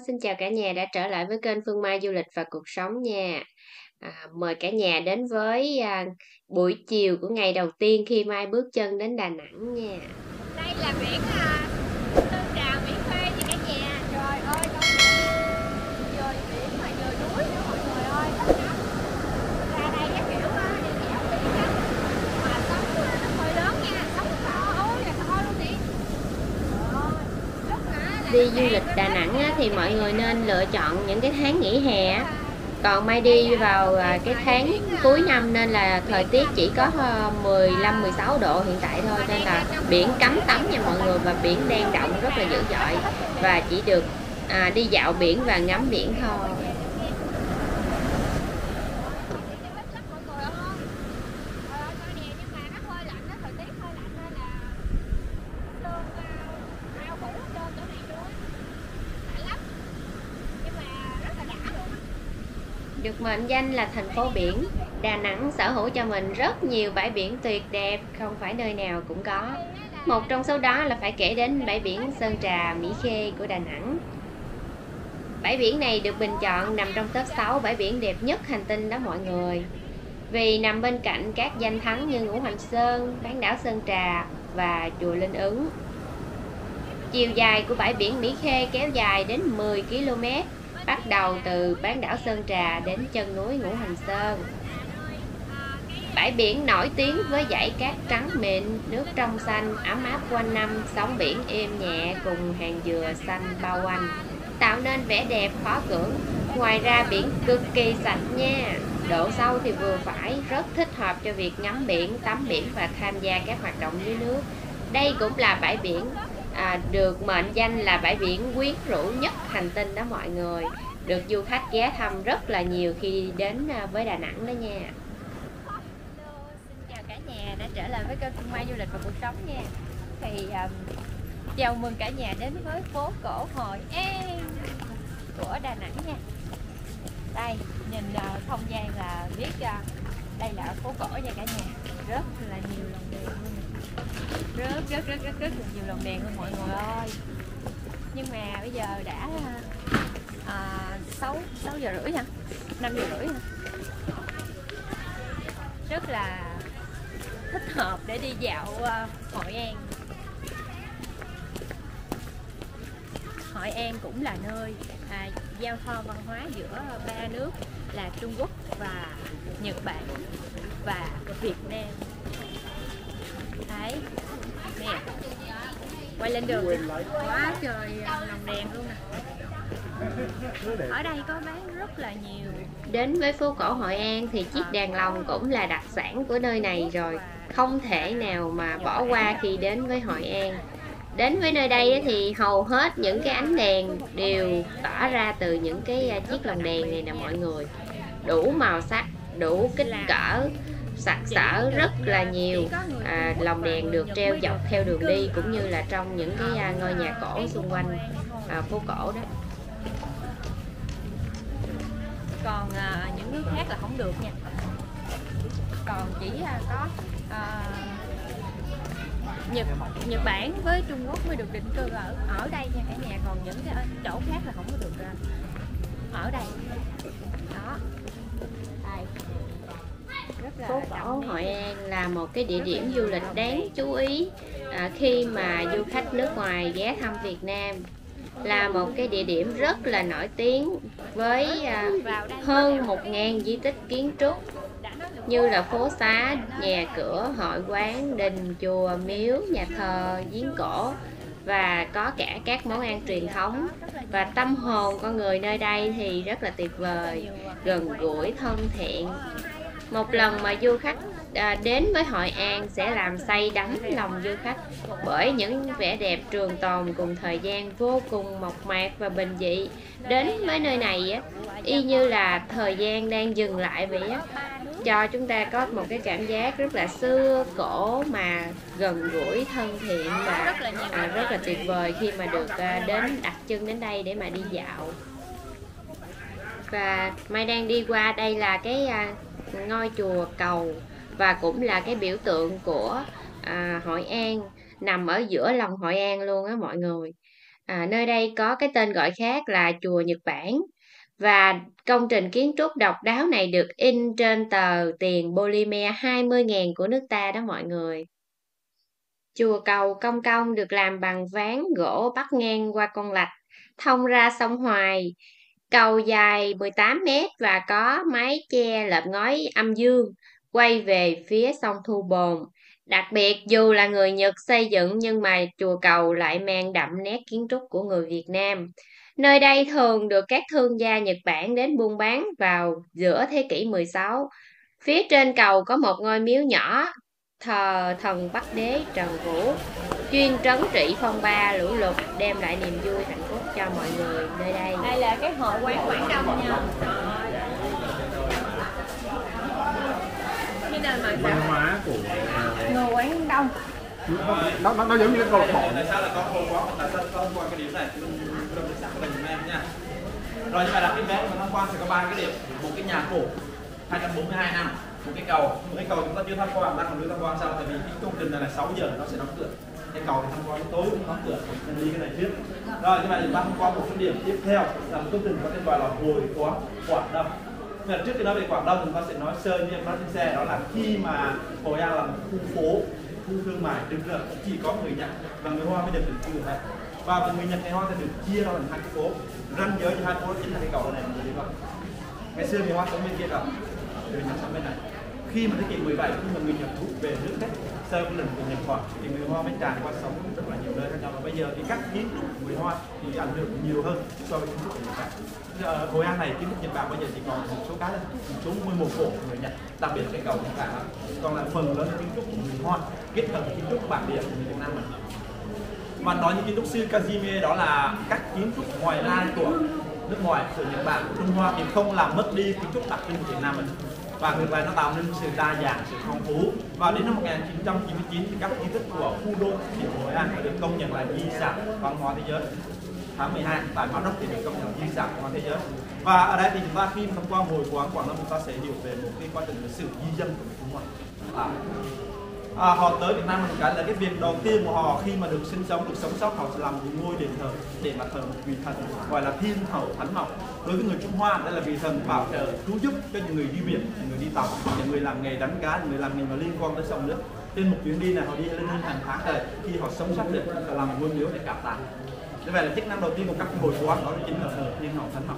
Xin chào cả nhà đã trở lại với kênh Phương Mai Du lịch và cuộc sống nha. Mời cả nhà đến với buổi chiều của ngày đầu tiên khi Mai bước chân đến Đà Nẵng nha. Đây là biển Sơn Trà Mỹ Khê nha cả nhà. Trời ơi, vừa biển mà vừa núi nữa mọi người ơi, thích lắm. Ra đây cái kiểu đi dạo biển lắm. Mà sóng nó hơi lớn nha, sóng to ôi là to luôn đi. Trời ơi, lúc là Đi du lịch Đà Nẵng thì mọi người nên lựa chọn những cái tháng nghỉ hè. Còn Mai đi vào cái tháng cuối năm nên là thời tiết chỉ có 15-16 độ hiện tại thôi, nên là biển cấm tắm nha mọi người, và biển đang động rất là dữ dội, và chỉ được đi dạo biển và ngắm biển thôi. Được mệnh danh là thành phố biển, Đà Nẵng sở hữu cho mình rất nhiều bãi biển tuyệt đẹp, không phải nơi nào cũng có. Một trong số đó là phải kể đến bãi biển Sơn Trà, Mỹ Khê của Đà Nẵng. Bãi biển này được bình chọn nằm trong top 6 bãi biển đẹp nhất hành tinh đó mọi người. Vì nằm bên cạnh các danh thắng như Ngũ Hành Sơn, bán đảo Sơn Trà và chùa Linh Ứng. Chiều dài của bãi biển Mỹ Khê kéo dài đến 10 km, bắt đầu từ bán đảo Sơn Trà đến chân núi Ngũ Hành Sơn. Bãi biển nổi tiếng với dải cát trắng mịn, nước trong xanh, ấm áp quanh năm, sóng biển êm nhẹ cùng hàng dừa xanh bao quanh, tạo nên vẻ đẹp khó cưỡng. Ngoài ra biển cực kỳ sạch nha, độ sâu thì vừa phải, rất thích hợp cho việc ngắm biển, tắm biển và tham gia các hoạt động dưới nước. Đây cũng là bãi biển được mệnh danh là bãi biển quyến rũ nhất hành tinh đó mọi người, được du khách ghé thăm rất là nhiều khi đến với Đà Nẵng đó nha. Xin chào cả nhà đã trở lại với kênh Phương Mai Du lịch và cuộc sống nha. Thì chào mừng cả nhà đến với phố cổ Hội An của Đà Nẵng nha. Đây nhìn không gian là biết đây là phố cổ nha cả nhà, rất là nhiều lồng đèn luôn, rất là nhiều lồng đèn luôn mọi người ơi. Nhưng mà bây giờ đã 6 giờ rưỡi hả, 5 giờ rưỡi hả, rất là thích hợp để đi dạo Hội An. Hội An cũng là nơi giao thoa văn hóa giữa ba nước là Trung Quốc và Nhật Bản và Việt Nam. Đấy nè, quay lên đường quá trời lồng đèn luôn nè. Ở đây có bán rất là nhiều. Đến với phố cổ Hội An thì chiếc đèn lồng cũng là đặc sản của nơi này rồi, không thể nào mà bỏ qua khi đến với Hội An. Đến với nơi đây thì hầu hết những cái ánh đèn đều tỏa ra từ những cái chiếc lồng đèn này nè mọi người, đủ màu sắc, đủ kích cỡ, sặc sỡ rất là nhiều. Lồng đèn được treo dọc theo đường đi cũng như là trong những cái ngôi nhà cổ xung quanh phố cổ đó. Còn những nước khác là không được nha, còn chỉ có Nhật Bản với Trung Quốc mới được định cư ở đây nha cả nhà, còn những cái chỗ khác là không có được ở đây đó. Đây Phố cổ Hội An là một cái địa điểm du lịch đáng chú ý khi mà du khách nước ngoài ghé thăm Việt Nam. Là một cái địa điểm rất là nổi tiếng với hơn 1.000 di tích kiến trúc như là phố xá, nhà cửa, hội quán, đình, chùa, miếu, nhà thờ, giếng cổ, và có cả các món ăn truyền thống. Và tâm hồn con người nơi đây thì rất là tuyệt vời, gần gũi, thân thiện. Một lần mà du khách đến với Hội An sẽ làm say đắm lòng du khách bởi những vẻ đẹp trường tồn cùng thời gian vô cùng mộc mạc và bình dị. Đến với nơi này y như là thời gian đang dừng lại vậy á, cho chúng ta có một cái cảm giác rất là xưa cổ mà gần gũi, thân thiện và rất là tuyệt vời khi mà được đến đặt chân đến đây để mà đi dạo. Và Mai đang đi qua đây là cái ngôi chùa Cầu, và cũng là cái biểu tượng của Hội An, nằm ở giữa lòng Hội An luôn á mọi người. Nơi đây có cái tên gọi khác là Chùa Nhật Bản. Và công trình kiến trúc độc đáo này được in trên tờ tiền polymer 20.000 của nước ta đó mọi người. Chùa cầu Công Công được làm bằng ván gỗ bắc ngang qua con lạch, thông ra sông Hoài. Cầu dài 18 mét và có mái che lợp ngói âm dương, quay về phía sông Thu Bồn. Đặc biệt, dù là người Nhật xây dựng nhưng mà chùa cầu lại mang đậm nét kiến trúc của người Việt Nam. Nơi đây thường được các thương gia Nhật Bản đến buôn bán vào giữa thế kỷ 16. Phía trên cầu có một ngôi miếu nhỏ thờ thần Bắc Đế Trần Vũ, chuyên trấn trị phong ba lũ lụt, đem lại niềm vui hạnh phúc cho mọi người nơi đây. Đây là cái hội quán Quảng Đông nha. Cái nơi mà văn hóa của người Quảng Đông. nó giống như cái câu lạc bộ. Tại sao là con không có? Tại sao con qua cái điểm này? Mình sẵn mình em nha. Rồi nhưng mà đặt cái vé mà tham quan sẽ có 3 cái điểm. Một cái nhà cổ 242 năm, một cái cầu chúng ta chưa tham quan, đang còn chưa tham quan sao? Tại vì cái công trình này là 6 giờ nó sẽ đóng cửa. Cái cầu thì tham quan tối cũng đóng cửa, nên đi cái này trước. Rồi như vậy chúng ta tham quan một cái điểm tiếp theo là một công trình có tên gọi là Hội quán Quảng Đông. Nhưng mà trước khi nói về Quảng Đông chúng ta sẽ nói sơ như em nói trên xe, đó là khi mà Hội An là một khu phố, khu thương mại trực giờ chỉ có người Nhật và người Hoa mới được định cư ở đây. Và người Nhật, người Hoa thì được chia ra thành hai cái phố, ranh giới cho hai phố chính là cái cầu này mọi người biết không? Ngày xưa người Hoa sống bên kia cầu, người Nhật sống bên này. Khi mà thế kỷ 17 khi mà người Nhật rút về nước cách sau cái lần của Nhật Bản thì người Hoa mới tràn qua sống rất là nhiều nơi khác nhau. Và bây giờ thì các kiến trúc của người Hoa thì ảnh hưởng nhiều hơn so với kiến trúc của Nhật Bản. Hội An này kiến trúc Nhật Bản bây giờ chỉ còn một số cái, một số nguyên một cổ của người Nhật, đặc biệt cái cầu Nhật Bản. Còn lại phần lớn là kiến trúc của người Hoa kết hợp kiến trúc bản địa của người Việt Nam mình. Và nói như kiến trúc sư Kazime đó là các kiến trúc ngoại lai của nước ngoài, của Nhật Bản, của Trung Hoa thì không làm mất đi kiến trúc đặc trưng của Việt Nam mình. Và ngược lại nó tạo nên sự đa dạng, sự phong phú. Và đến năm 1999 thì các di tích của khu đô thị Hội An được công nhận là di sản văn hóa thế giới. Tháng 12 tại Mã Đốc thì được công nhận di sản văn hóa thế giới. và ở đây thì chúng ta khi tham quan Hội quán Quảng Đông, chúng ta sẽ hiểu về một cái quá trình lịch sử di dân của người Trung Hoa. Họ tới Việt Nam một cái là cái việc đầu tiên của họ khi mà được sinh sống, được sống sót, họ sẽ làm một ngôi đền thờ để mà thờ một vị thần gọi là Thiên Hậu Thánh Mộc. Đối với người Trung Hoa, đây là vị thần bảo trợ cứu giúp cho những người đi biển, những người đi tàu, những người làm nghề đánh cá, những người làm nghề mà liên quan tới sông nước. Trên một chuyến đi này họ đi lên hơn hàng tháng rồi, khi họ sống sót được họ làm một ngôi miếu để cảm tạ. Như vậy là chức năng đầu tiên của các hội quán đó chính là thờ Thiên Hậu Thánh Mộc.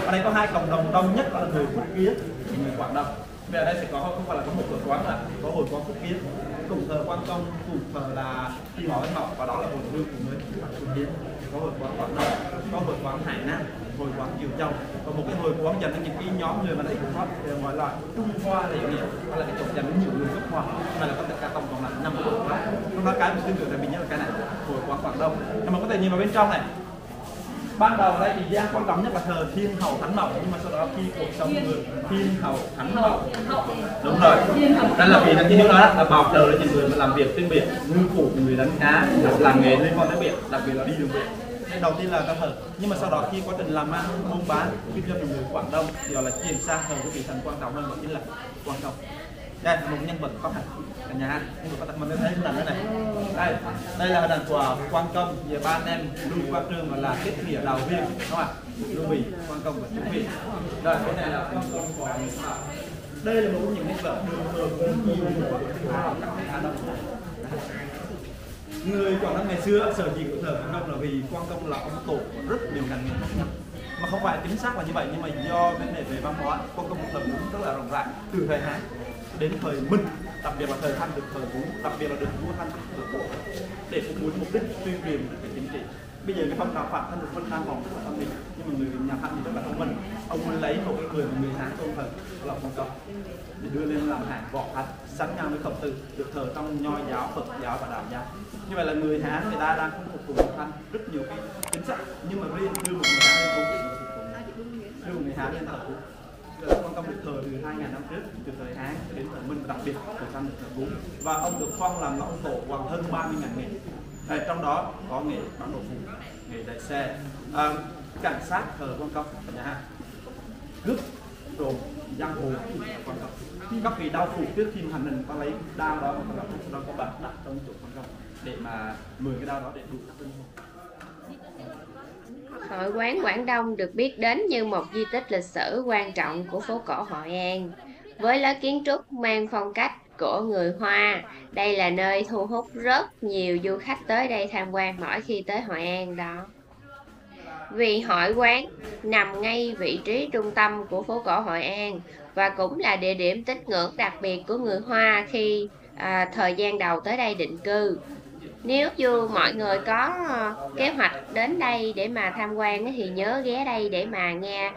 Ở đây có hai cộng đồng đông nhất là người Phúc Kiến và người Quảng Đông. Về ở đây sẽ có không phải là có một hội quán, là có hội quán Phúc Kiến, cùng thờ Quan Công, cùng thờ là Thiên Hậu Thánh Mộc, và đó là hội hương của người Phúc Kiến. Có hội quán Quảng Đông, có hội quán Hải Nam, hội quán Diều Châu, và một cái hội quán dành cho những cái nhóm người mà ít có gọi là Trung Hoa lệ nghĩa, hay là cái chỗ dành cho nhiều người gốc Hoa, mà là có tất cả tổng cộng là 5 hội quán. Trong đó cái mình tương tự là mình nhớ là cái này, hội quán Quảng Đông. Nhưng mà có thể nhìn vào bên trong này. Ban đầu đây thì gian quan trọng nhất là thờ Thiên Hậu Thánh Mộc, nhưng mà sau đó khi cuộc sống người Thiên Hậu Thánh Mộc, đúng rồi, đây là vì là cái điều đó là bảo trợ cho những người mà làm việc trên biển, ngư phủ, người đánh cá, làm nghề liên quan đến biển, đặc biệt là đi đường biển. Nên đầu tiên là ta thờ, nhưng mà sau đó khi quá trình làm ăn buôn bán kinh doanh của người Quảng Đông thì họ là chuyển sang thờ cái vị thần quan trọng hơn, đó chính là Quan Công. Đây là một nhân vật có thật ở nhà hát, mình thấy hình ảnh đây này. Đây là hình ảnh của Quan Công, giờ ba anh em Lưu Quang Trương và là kết nghĩa đào viên, đúng không ạ? Lưu Bị, Quan Công và Trung Vị. Rồi cái này là Quan Công của đây là một trong những nhân vật được thờ cũng nhiều của Á Đông. Người Quảng Đông ngày xưa sở dĩ của thờ Quan Công là vì Quan Công là ông tổ của rất nhiều ngành nghề khác nhau, mà không phải chính xác là như vậy, nhưng mà do vấn đề về văn hóa, Quan Công thờ cũng rất là rộng rãi từ thời Hán đến thời Minh, đặc biệt là thời Thanh được thờ cúng, đặc biệt là được vua Thanh thờ cổ để phục vụ mục đích tuyên truyền về chính trị. Bây giờ cái phong trào Phạm Thanh được phân Nam vòng rất là thông minh, nhưng mà người nhà Thanh thì rất là thông minh. Ông muốn lấy một cái người mà người Hán tôn thờ là Quan Công để đưa lên làm hạng võ Thanh, sánh ngang với Khổng Tử, được thờ trong Nho giáo, Phật giáo và Đạo giáo. Như vậy là người Hán người ta đang phục vụ Thanh rất nhiều cái chính sách, nhưng mà riêng đưa một người Hán lên cúng, đưa một người Hán lên thờ cúng. Quan Công được thờ từ 2.000 năm trước, từ thời Hán đến thời Minh, đặc biệt thời Thanh được thờ cúng, và ông được phong làm ông tổ bằng hơn 30.000 nghề. Trong đó có nghề bán đồ phụ, nghề đẩy xe, cảnh sát thờ Quan Công, cướp đồ giang hồ Quan Công. Các vị đao phủ trước khi hành hình ta lấy đao đó có bạc đặt trong chỗ Quan Công để mà 10 cái đao đó để đủ các linh hồn. Hội quán Quảng Đông được biết đến như một di tích lịch sử quan trọng của phố cổ Hội An. Với lối kiến trúc mang phong cách của người Hoa, đây là nơi thu hút rất nhiều du khách tới đây tham quan mỗi khi tới Hội An đó. Vì hội quán nằm ngay vị trí trung tâm của phố cổ Hội An và cũng là địa điểm tín ngưỡng đặc biệt của người Hoa khi thời gian đầu tới đây định cư. Nếu như mọi người có kế hoạch đến đây để mà tham quan thì nhớ ghé đây để mà nghe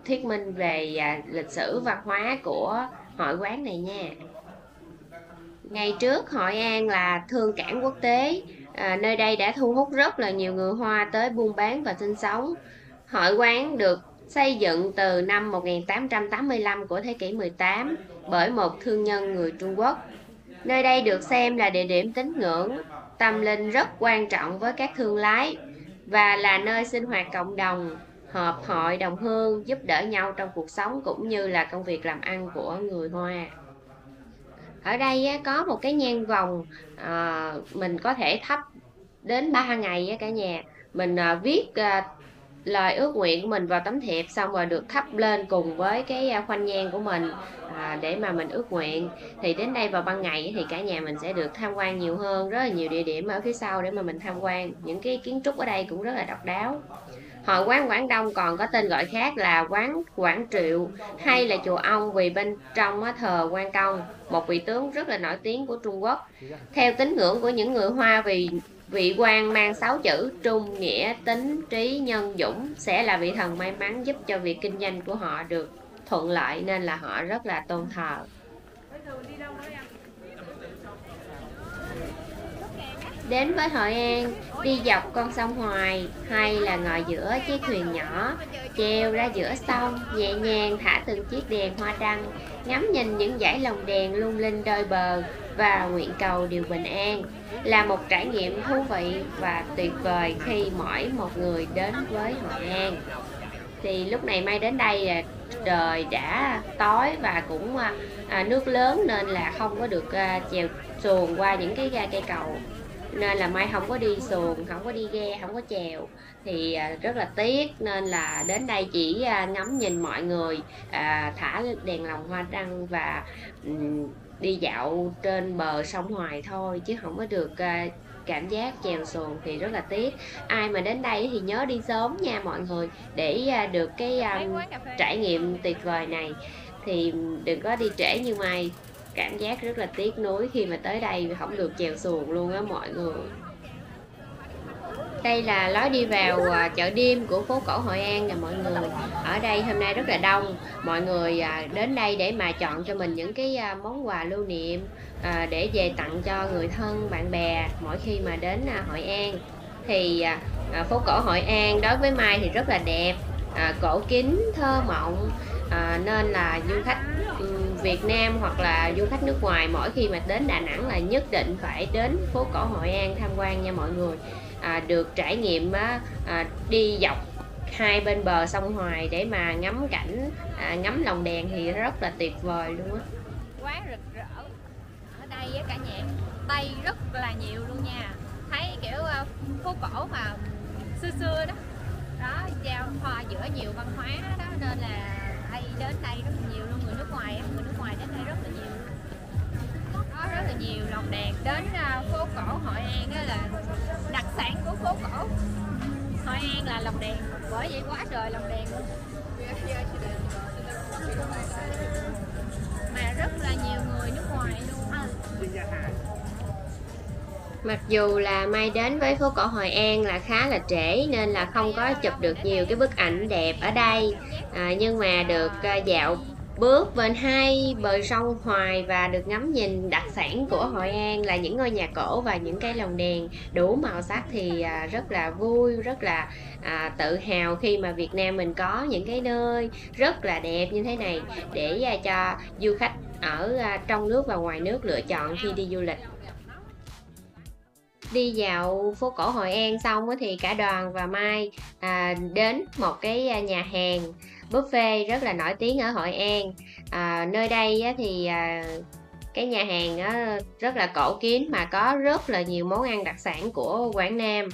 thuyết minh về lịch sử văn hóa của hội quán này nha. Ngày trước Hội An là thương cảng quốc tế, nơi đây đã thu hút rất là nhiều người Hoa tới buôn bán và sinh sống. Hội quán được xây dựng từ năm 1885 của thế kỷ 18 bởi một thương nhân người Trung Quốc. Nơi đây được xem là địa điểm tín ngưỡng tâm linh rất quan trọng với các thương lái và là nơi sinh hoạt cộng đồng, họp hội đồng hương, giúp đỡ nhau trong cuộc sống cũng như là công việc làm ăn của người Hoa. Ở đây có một cái nhang vòng mình có thể thắp đến 3 ngày cả nhà. Mình viết lời ước nguyện của mình vào tấm thiệp xong rồi được thắp lên cùng với cái khoanh nhang của mình để mà mình ước nguyện. Thì đến đây vào ban ngày thì cả nhà mình sẽ được tham quan nhiều hơn, rất là nhiều địa điểm ở phía sau để mà mình tham quan. Những cái kiến trúc ở đây cũng rất là độc đáo. Hội quán Quảng Đông còn có tên gọi khác là quán Quảng Triệu hay là chùa Ông vì bên trong thờ Quan Công, một vị tướng rất là nổi tiếng của Trung Quốc. Theo tín ngưỡng của những người Hoa, vì vị quan mang 6 chữ trung, nghĩa, tín, trí, nhân, dũng sẽ là vị thần may mắn giúp cho việc kinh doanh của họ được thuận lợi nên là họ rất là tôn thờ. Đến với Hội An, đi dọc con sông Hoài hay là ngồi giữa chiếc thuyền nhỏ, chèo ra giữa sông, nhẹ nhàng thả từng chiếc đèn hoa đăng, ngắm nhìn những dải lồng đèn lung linh đôi bờ và nguyện cầu điều bình an, là một trải nghiệm thú vị và tuyệt vời khi mỗi một người đến với Hội An. Thì lúc này Mai đến đây là trời đã tối và cũng nước lớn nên là không có được chèo xuồng qua những cái cây cầu, nên là Mai không có đi xuồng, không có đi ghe, không có chèo thì rất là tiếc, nên là đến đây chỉ ngắm nhìn mọi người thả đèn lồng hoa đăng và đi dạo trên bờ sông Hoài thôi chứ không có được cảm giác chèo xuồng thì rất là tiếc. Ai mà đến đây thì nhớ đi sớm nha mọi người để được cái trải nghiệm tuyệt vời này, thì đừng có đi trễ như Mai. Cảm giác rất là tiếc nuối khi mà tới đây không được chèo xuồng luôn á mọi người. Đây là lối đi vào chợ đêm của phố cổ Hội An nè mọi người. Ở đây hôm nay rất là đông, mọi người đến đây để mà chọn cho mình những cái món quà lưu niệm để về tặng cho người thân, bạn bè mỗi khi mà đến Hội An. Thì phố cổ Hội An đối với Mai thì rất là đẹp, cổ kính, thơ mộng, nên là du khách Việt Nam hoặc là du khách nước ngoài mỗi khi mà đến Đà Nẵng là nhất định phải đến phố cổ Hội An tham quan nha mọi người. Được trải nghiệm đi dọc hai bên bờ sông Hoài để mà ngắm cảnh, ngắm lồng đèn thì rất là tuyệt vời luôn á. Quá rực rỡ. Ở đây á cả nhà, Tây rất là nhiều luôn nha. Thấy kiểu phố cổ mà xưa xưa đó. Đó, giao thoa giữa nhiều văn hóa đó nên là đến đây rất là nhiều luôn, người nước ngoài đến đây rất là nhiều luôn. Có rất là nhiều lồng đèn. Đến phố cổ Hội An đó là đặc sản của phố cổ Hội An là lồng đèn, bởi vậy quá trời lồng đèn luôn. Mà rất là nhiều người nước ngoài luôn. Mặc dù là Mai đến với phố cổ Hội An là khá là trễ nên là không có chụp được nhiều cái bức ảnh đẹp ở đây, nhưng mà được dạo bước bên hai bờ sông Hoài và được ngắm nhìn đặc sản của Hội An là những ngôi nhà cổ và những cái lồng đèn đủ màu sắc thì rất là vui, rất là tự hào khi mà Việt Nam mình có những cái nơi rất là đẹp như thế này để cho du khách ở trong nước và ngoài nước lựa chọn khi đi du lịch. Đi dạo phố cổ Hội An xong thì cả đoàn và Mai đến một cái nhà hàng buffet rất là nổi tiếng ở Hội An. Nơi đây thì cái nhà hàng rất là cổ kính mà có rất là nhiều món ăn đặc sản của Quảng Nam.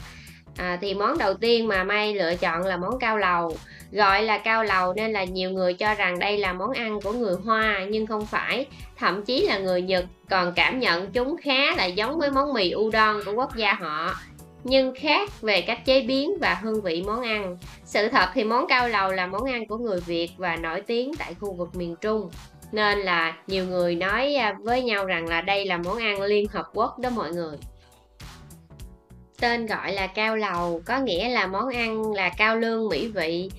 Thì món đầu tiên mà Mai lựa chọn là món cao lầu. Gọi là cao lầu nên là nhiều người cho rằng đây là món ăn của người Hoa, nhưng không phải. Thậm chí là người Nhật còn cảm nhận chúng khá là giống với món mì udon của quốc gia họ, nhưng khác về cách chế biến và hương vị món ăn. Sự thật thì món cao lầu là món ăn của người Việt và nổi tiếng tại khu vực miền Trung, nên là nhiều người nói với nhau rằng là đây là món ăn Liên Hợp Quốc đó mọi người. Tên gọi là cao lầu có nghĩa là món ăn là cao lương mỹ vị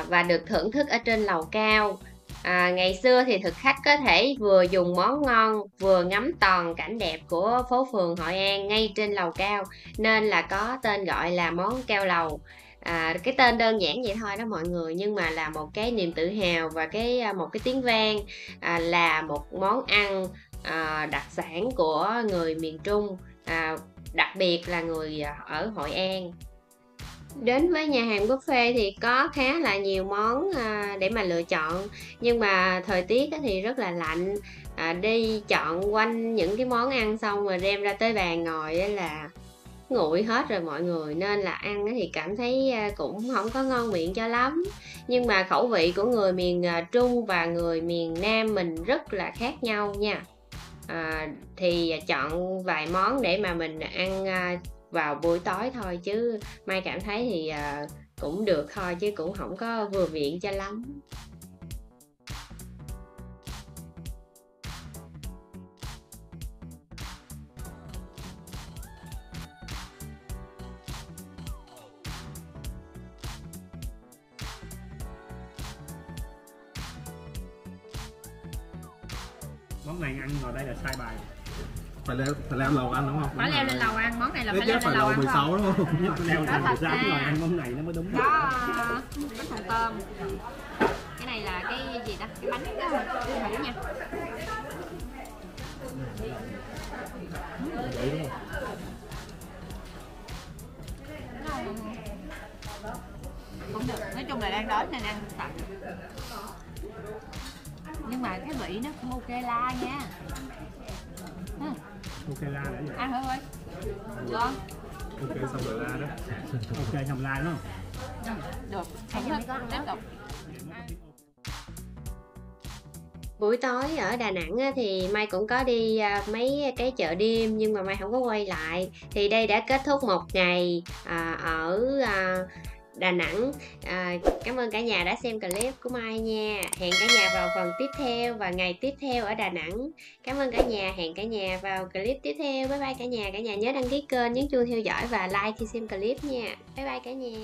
và được thưởng thức ở trên lầu cao. Ngày xưa thì thực khách có thể vừa dùng món ngon vừa ngắm toàn cảnh đẹp của phố phường Hội An ngay trên lầu cao, nên là có tên gọi là món cao lầu. Cái tên đơn giản vậy thôi đó mọi người, nhưng mà là một cái niềm tự hào và một cái tiếng vang, là một món ăn đặc sản của người miền Trung, đặc biệt là người ở Hội An. Đến với nhà hàng buffet thì có khá là nhiều món để mà lựa chọn, nhưng mà thời tiết thì rất là lạnh. Đi chọn quanh những cái món ăn xong rồi đem ra tới bàn ngồi là nguội hết rồi mọi người, nên là ăn thì cảm thấy cũng không có ngon miệng cho lắm. Nhưng mà khẩu vị của người miền Trung và người miền Nam mình rất là khác nhau nha. Thì chọn vài món để mà mình ăn vào buổi tối thôi, chứ Mai cảm thấy thì cũng được thôi, chứ cũng không có vừa miệng cho lắm. Món này ăn ngồi đây là sai bài. Phải leo lầu ăn đúng không? Phải leo lên lầu ăn, món này là phải leo leo lên lầu ăn 16 đúng không? Leo lên 16 rồi ăn món này nó mới đúng. Có bánh phồng tôm. Cái này là cái gì ta? Cái bánh đó, cái hủ nha. Vậy đúng không? Cũng được, nói chung là đang đói nên ăn tặng. Nhưng mà cái vị nó cũng ok la nha. Ok la đã vậy. Ăn thử thôi. Ngon. Ok xong rồi la đó. Ok xong la đúng không? Được. Không hết, tiếp tục. Buổi tối ở Đà Nẵng thì Mai cũng có đi mấy cái chợ đêm, nhưng mà Mai không có quay lại. Thì đây đã kết thúc một ngày ở Đà Nẵng. Cảm ơn cả nhà đã xem clip của Mai nha. Hẹn cả nhà vào phần tiếp theo và ngày tiếp theo ở Đà Nẵng. Cảm ơn cả nhà, hẹn cả nhà vào clip tiếp theo. Bye bye cả nhà. Cả nhà nhớ đăng ký kênh, nhấn chuông theo dõi và like khi xem clip nha. Bye bye cả nhà.